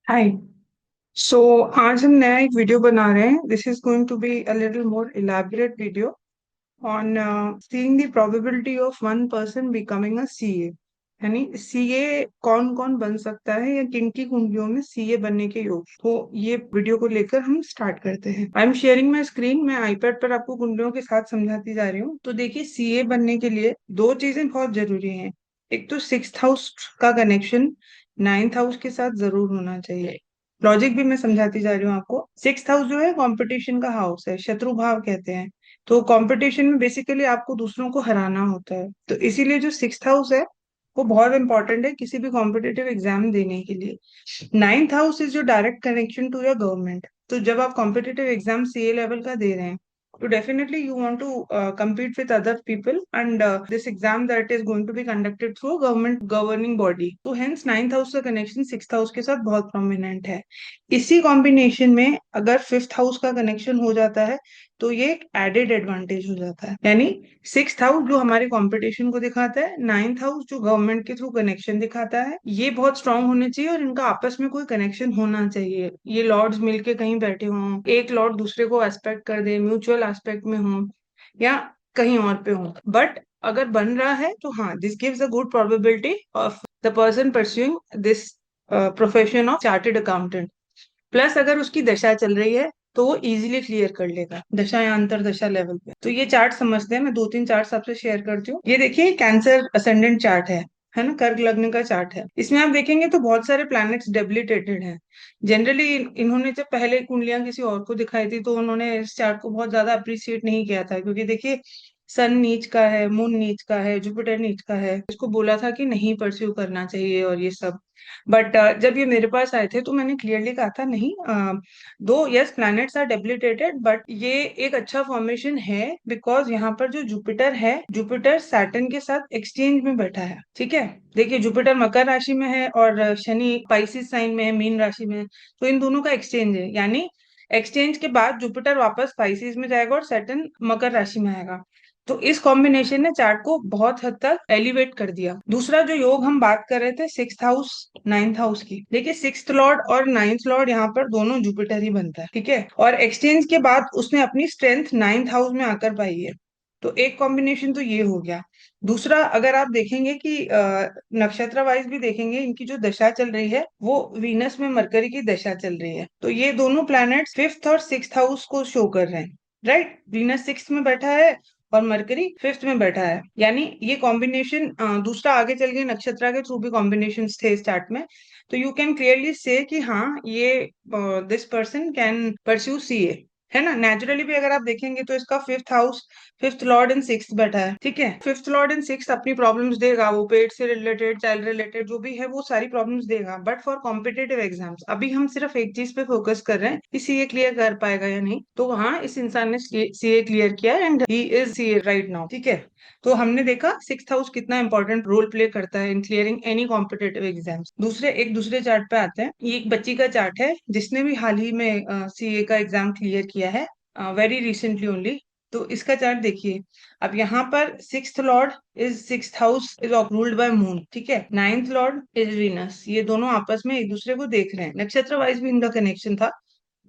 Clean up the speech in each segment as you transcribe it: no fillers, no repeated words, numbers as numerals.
हाय। सो आज हम नया एक वीडियो बना रहे हैं। This is going to be a little more elaborate video on seeing the probability of one person becoming a CA. यानी सीए कौन कौन बन सकता है या किन की कुंडलियों में सीए बनने के योग। तो ये वीडियो को लेकर हम स्टार्ट करते हैं। I am sharing my screen. मैं आईपैड पर आपको कुंडलियों के साथ समझाती जा रही हूँ। तो देखिए, सीए बनने के लिए दो चीजें बहुत जरूरी हैं। एक तो सिक्स्थ हाउस का कनेक्शन नाइन्थ हाउस के साथ जरूर होना चाहिए। लॉजिक भी मैं समझाती जा रही हूँ आपको। सिक्स्थ हाउस जो है कंपटीशन का हाउस है, शत्रु भाव कहते हैं। तो कंपटीशन में बेसिकली आपको दूसरों को हराना होता है। तो इसीलिए जो सिक्स्थ हाउस है वो बहुत इंपॉर्टेंट है किसी भी कॉम्पिटेटिव एग्जाम देने के लिए। नाइन्थ हाउस इज जो direct connection to your government. तो जब आप कॉम्पिटेटिव एग्जाम सीए लेवल का दे रहे हैं तो definitely you want to compete with other people, and this exam that is going to be conducted through a government governing body. तो hence ninth house का connection sixth house के साथ बहुत prominent है। इसी कॉम्बिनेशन में अगर फिफ्थ हाउस का कनेक्शन हो जाता है तो ये एक एडेड एडवांटेज हो जाता है। यानी सिक्स्थ हाउस जो हमारे कंपटीशन को दिखाता है, नाइन्थ हाउस जो गवर्नमेंट के थ्रू कनेक्शन दिखाता है, ये बहुत स्ट्रांग होने चाहिए और इनका आपस में कोई कनेक्शन होना चाहिए। ये लॉर्ड्स मिलके कहीं बैठे हों, एक लॉर्ड दूसरे को एस्पेक्ट कर दे, म्यूचुअल एस्पेक्ट में हो या कहीं और पे हो। बट अगर बन रहा है तो हाँ, this gives a good probability of the person pursuing this profession of chartered accountant. Plus अगर उसकी दशा चल रही है तो वो इजीली क्लियर कर लेगा, दशा या अंतर दशा लेवल पे। तो ये चार्ट समझते हैं। मैं दो तीन चार्ट आपसे शेयर करती हूँ। ये देखिए, कैंसर असेंडेंट चार्ट है ना, कर्क लग्न का चार्ट है। इसमें आप देखेंगे तो बहुत सारे प्लैनेट्स डेबिलिटेटेड हैं। जनरली इन्होंने जब पहले कुंडलियां किसी और को दिखाई थी तो उन्होंने इस चार्ट को बहुत ज्यादा अप्रिशिएट नहीं किया था, क्योंकि देखिए सन नीच का है, मून नीच का है, जुपिटर नीच का है। इसको बोला था कि नहीं परस्यू करना चाहिए और ये सब। बट जब ये मेरे पास आए थे तो मैंने क्लियरली कहा था नहीं, दो yes planets are debilitated but ये एक अच्छा फॉर्मेशन है, बिकॉज यहाँ पर जो जुपिटर है, जुपिटर सैटर्न के साथ एक्सचेंज में बैठा है। ठीक है, देखिए जुपिटर मकर राशि में है और शनि पाइसिस साइन में है, मीन राशि में है। तो इन दोनों का एक्सचेंज है, यानी एक्सचेंज के बाद जुपिटर वापस पाइसिस में जाएगा और सैटर्न मकर राशि में आएगा। तो इस कॉम्बिनेशन ने चार्ट को बहुत हद तक एलिवेट कर दिया। दूसरा जो योग हम बात कर रहे थे, सिक्स्थ हाउस नाइन्थ हाउस की, देखिए सिक्स्थ लॉर्ड और नाइन्थ लॉर्ड यहाँ पर दोनों जुपिटर ही बनता है। ठीक है, और एक्सचेंज के बाद उसने अपनी स्ट्रेंथ नाइन्थ हाउस में आकर पाई है। तो एक कॉम्बिनेशन तो ये हो गया। दूसरा, अगर आप देखेंगे कि नक्षत्र वाइज भी देखेंगे, इनकी जो दशा चल रही है वो वीनस में मरकरी की दशा चल रही है। तो ये दोनों प्लैनेट्स फिफ्थ और सिक्स्थ हाउस को शो कर रहे हैं। राइट, वीनस सिक्स्थ में बैठा है और मरकरी फिफ्थ में बैठा है। यानी ये कॉम्बिनेशन, दूसरा आगे चल के नक्षत्र के थ्रू भी कॉम्बिनेशन थे इस चार्ट में। तो यू कैन क्लियरली से कि हाँ, ये this person can pursue CA, है ना। नेचुरली भी अगर आप देखेंगे तो इसका fifth house, fifth Lord in six बैठा है। ठीक है, फिफ्थ लॉर्ड इन सिक्स अपनी प्रॉब्लम्स देगा, वो पेट से रिलेटेड, चाइल्ड रिलेटेड जो भी है वो सारी प्रॉब्लम्स देगा। बट फॉर कॉम्पिटेटिव एग्जाम्स अभी हम सिर्फ एक चीज पे फोकस कर रहे हैं कि सीए क्लियर कर पाएगा या नहीं। तो हाँ, इस इंसान ने सीए क्लियर किया and he is CA right now. ठीक है, तो हमने देखा सिक्स्थ हाउस कितना इंपॉर्टेंट रोल प्ले करता है इन क्लियरिंग एनी कॉम्पिटेटिव एग्जाम्स। दूसरे चार्ट पे आते हैं। ये एक बच्ची का चार्ट है जिसने भी हाल ही में सीए का एग्जाम क्लियर किया है, वेरी रिसेंटली ओनली। तो इसका चार्ट देखिए। अब यहाँ पर sixth Lord is sixth house is ruled by moon. ठीक है, नाइन्थ लॉर्ड इज वीनस। ये दोनों आपस में एक दूसरे को देख रहे हैं, नक्षत्र वाइज भी इनका कनेक्शन था।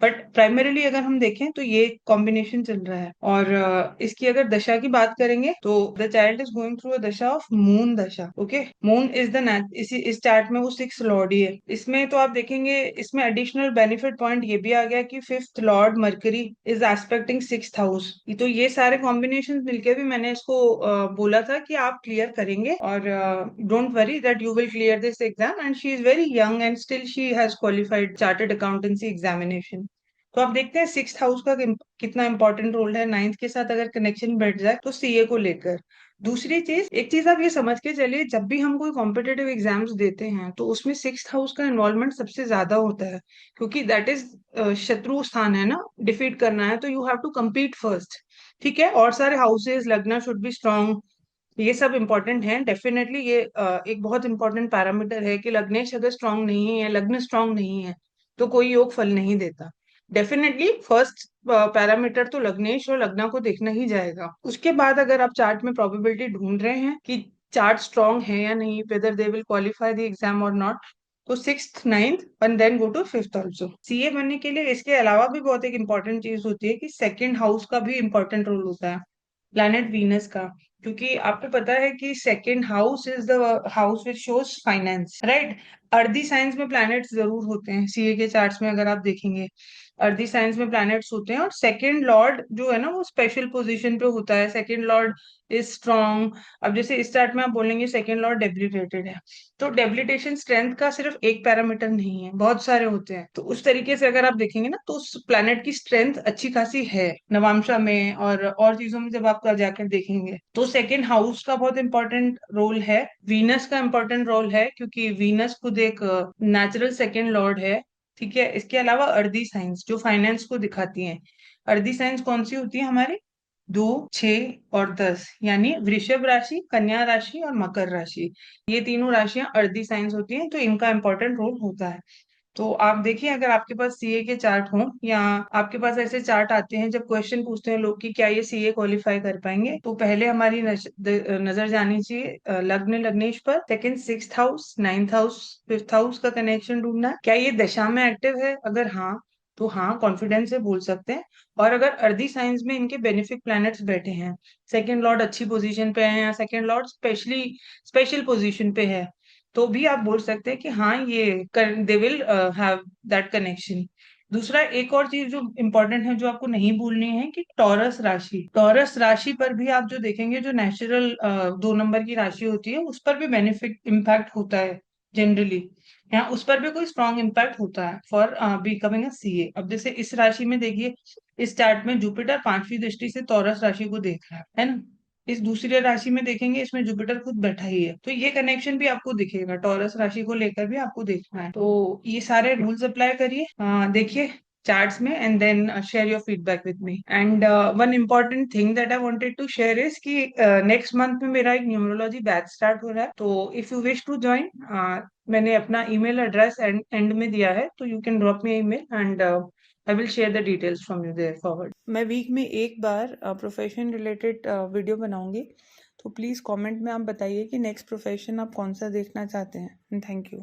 बट प्राइमरीली अगर हम देखें तो ये कॉम्बिनेशन चल रहा है। और इसकी अगर दशा की बात करेंगे तो the child is going through a दशा ऑफ मून दशा। ओके, मून इज द इस चार्ट में वो सिक्स लॉर्ड ही है। इसमें तो आप देखेंगे, इसमें एडिशनल बेनिफिट पॉइंट ये भी आ गया कि fifth Lord mercury is expecting sixth house. तो ये सारे कॉम्बिनेशन मिलके भी मैंने इसको बोला था कि आप क्लियर करेंगे और don't worry that you will clear this exam, and she is very young and still she has qualified chartered accountancy examination. तो आप देखते हैं सिक्स्थ हाउस का कितना इंपॉर्टेंट रोल है। नाइन्थ के साथ अगर कनेक्शन बैठ जाए तो सीए को लेकर। दूसरी चीज, एक चीज आप ये समझ के चलिए, जब भी हम कोई कॉम्पिटेटिव एग्जाम्स देते हैं तो उसमें सिक्स्थ हाउस का इन्वॉल्वमेंट सबसे ज्यादा होता है, क्योंकि दैट इज शत्रु स्थान है ना, डिफीट करना है तो you have to compete first. ठीक है, और सारे हाउसेस, लग्न शुड बी स्ट्रांग, ये सब इंपॉर्टेंट है डेफिनेटली। ये एक बहुत इंपॉर्टेंट पैरामीटर है कि लग्नेश अगर स्ट्रांग नहीं है, लग्न स्ट्रांग नहीं है, तो कोई योग फल नहीं देता। डेफिनेटली फर्स्ट पैरामीटर तो लग्नेश और लग्ना को देखना ही जाएगा। उसके बाद अगर आप चार्ट में प्रोबेबिलिटी ढूंढ रहे हैं कि चार्ट स्ट्रांग है या नहीं, whether they will qualify the exam और नॉट, तो 6th 9th and then go to 5th also. CA बनने के लिए इसके अलावा भी बहुत एक इंपॉर्टेंट चीज होती है कि सेकंड हाउस का भी इंपॉर्टेंट रोल होता है, प्लैनेट वीनस का। क्योंकि आपको पता है कि second house is the house which shows finance, right. Earthy science में प्लैनेट्स जरूर होते हैं, सीए के चार्ट्स में अगर आप देखेंगे अर्दी साइंस में प्लैनेट्स होते हैं, और सेकंड लॉर्ड जो है ना वो स्पेशल पोजीशन पे होता है, सेकंड लॉर्ड इज स्ट्रॉन्ग। अब जैसे इस चार्ट में आप बोलेंगे सेकंड लॉर्ड डेबिलिटेटेड है, तो डेबिलिटेशन स्ट्रेंथ का सिर्फ एक पैरामीटर नहीं है, बहुत सारे होते हैं। तो उस तरीके से अगर आप देखेंगे ना तो उस प्लैनेट की स्ट्रेंथ अच्छी खासी है नवांशा में और चीजों में। जब आप जाकर देखेंगे तो सेकंड हाउस का बहुत इंपॉर्टेंट रोल है, वीनस का इंपॉर्टेंट रोल है, क्योंकि वीनस खुद एक नेचुरल सेकंड लॉर्ड है। ठीक है, इसके अलावा अर्दी साइंस जो फाइनेंस को दिखाती हैं, अर्दी साइंस कौन सी होती है हमारे, 2, 6 और 10, यानी वृषभ राशि, कन्या राशि और मकर राशि। ये तीनों राशियां अर्दी साइंस होती हैं, तो इनका इंपॉर्टेंट रोल होता है। तो आप देखिए अगर आपके पास सीए के चार्ट हो या आपके पास ऐसे चार्ट आते हैं जब क्वेश्चन पूछते हैं लोग कि क्या ये सीए क्वालिफाई कर पाएंगे, तो पहले हमारी नजर जानी चाहिए लग्न लग्नेश पर। Second 6th house, 9th house, 5th house का कनेक्शन ढूंढना है, क्या ये दशा में एक्टिव है, अगर हाँ तो हाँ कॉन्फिडेंस से बोल सकते हैं। और अगर अर्दी साइंस में इनके बेनिफिक प्लैनेट्स बैठे हैं, सेकंड लॉर्ड अच्छी पोजीशन पे है या सेकंड लॉर्ड स्पेशल पोजीशन पे है, तो भी आप बोल सकते हैं कि हाँ ये they will have that connection. दूसरा एक और चीज जो इम्पोर्टेंट है जो आपको नहीं भूलनी है कि टॉरस राशि, टॉरस राशि पर भी आप जो देखेंगे जो नेचुरल 2 नंबर की राशि होती है उस पर भी बेनिफिट इम्पैक्ट होता है जनरली, या उस पर भी कोई स्ट्रॉन्ग इम्पैक्ट होता है फॉर बिकमिंग अ सीए। अब जैसे इस राशि में देखिए, इस चार्ट में जुपिटर 5वीं दृष्टि से टॉरस राशि को देख रहा है ना। इस दूसरी राशि में देखेंगे इसमें जुपिटर खुद बैठा ही है, तो ये कनेक्शन भी आपको दिखेगा, टॉरस राशि को लेकर भी आपको देखना है। तो ये सारे रूल्स अप्लाई करिए, देखिए चार्ट्स में, and then share your feedback with me. And one important thing that I wanted to share is कि नेक्स्ट मंथ में मेरा एक न्यूमरोलॉजी बैच स्टार्ट हो रहा है, तो if you wish to join, मैंने अपना ईमेल एड्रेस एंड में दिया है, तो you can drop me email and I will share the details from you there forward. मैं वीक में एक बार प्रोफेशन रिलेटेड वीडियो बनाऊंगी, तो प्लीज़ कमेंट में आप बताइए कि नेक्स्ट प्रोफेशन आप कौन सा देखना चाहते हैं। Thank you.